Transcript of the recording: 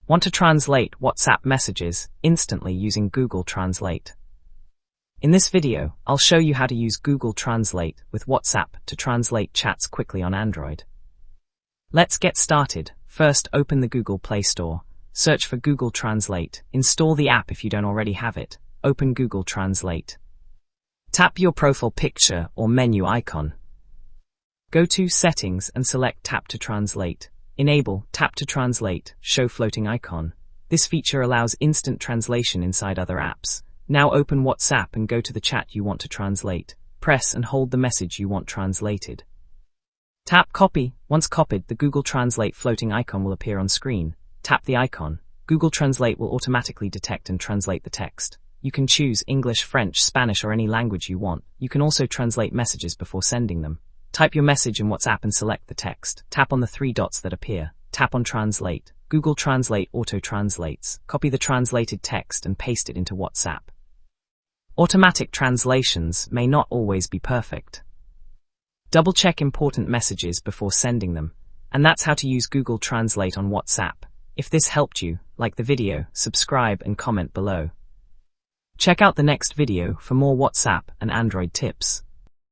Want to translate WhatsApp messages instantly using Google Translate? In this video, I'll show you how to use Google Translate with WhatsApp to translate chats quickly on Android. Let's get started. First, open the Google Play Store. Search for Google Translate. Install the app if you don't already have it. Open Google Translate. Tap your profile picture or menu icon. Go to Settings and select Tap to Translate. Enable Tap to Translate, show floating icon. This feature allows instant translation inside other apps. Now open WhatsApp and go to the chat you want to translate. Press and hold the message you want translated. Tap Copy. Once copied, the Google Translate floating icon will appear on screen. Tap the icon. Google Translate will automatically detect and translate the text. You can choose English, French, Spanish, or any language you want. You can also translate messages before sending them. Type your message in WhatsApp and select the text. Tap on the three dots that appear. Tap on Translate. Google Translate auto-translates. Copy the translated text and paste it into WhatsApp. Automatic translations may not always be perfect. Double-check important messages before sending them. And that's how to use Google Translate on WhatsApp. If this helped you, like the video, subscribe and comment below. Check out the next video for more WhatsApp and Android tips.